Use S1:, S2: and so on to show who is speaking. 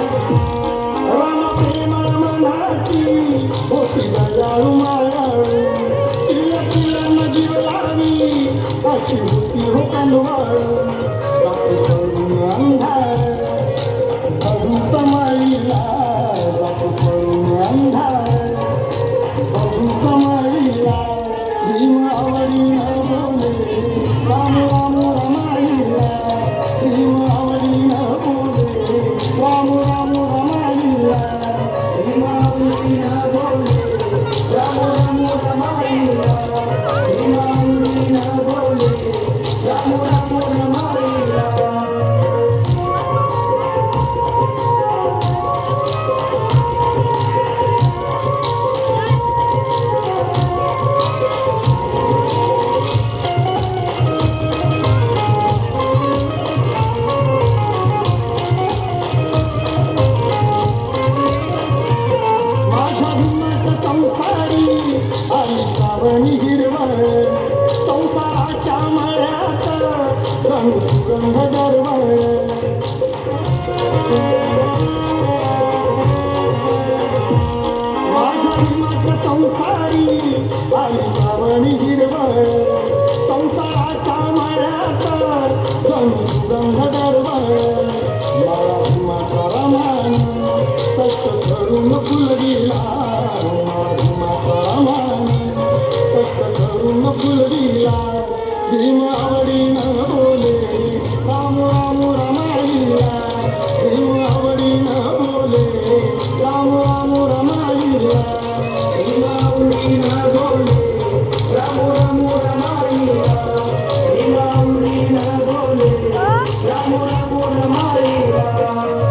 S1: राम प्रेमळ मनाची होती दयाळू मायाळू तिला तिला नजीब लावी अशी होती हो कनवाळू रात्री करून अंधार बघू समाईला रात्री करून अंधार बघू समाईला भीम आवडी न बोले राम राम रमाईला भीम आवडी न बोले राम राम रमाईला भीम आवडी न बोले राम राम रमाईला भीम आवडी न बोले राम राम रमाईला माझ्या भीमाच्या संसारी आली श्रावणी हिरवळ संसाराच्या मळ्यात रंग सुगंध दरवळ माझ्या भीमाच्या संसारी आली श्रावणी हिरवळ संसाराच्या मळ्यात रंग सुगंध दरवळ मला भीमाचा रमान कष्ट करून फुलविला माझा रमान कष्ट करून फुलविला भीम आवडी न बोले राम राम रमाईला भीम आवडी न बोले राम राम रमाईला भीम आवडी न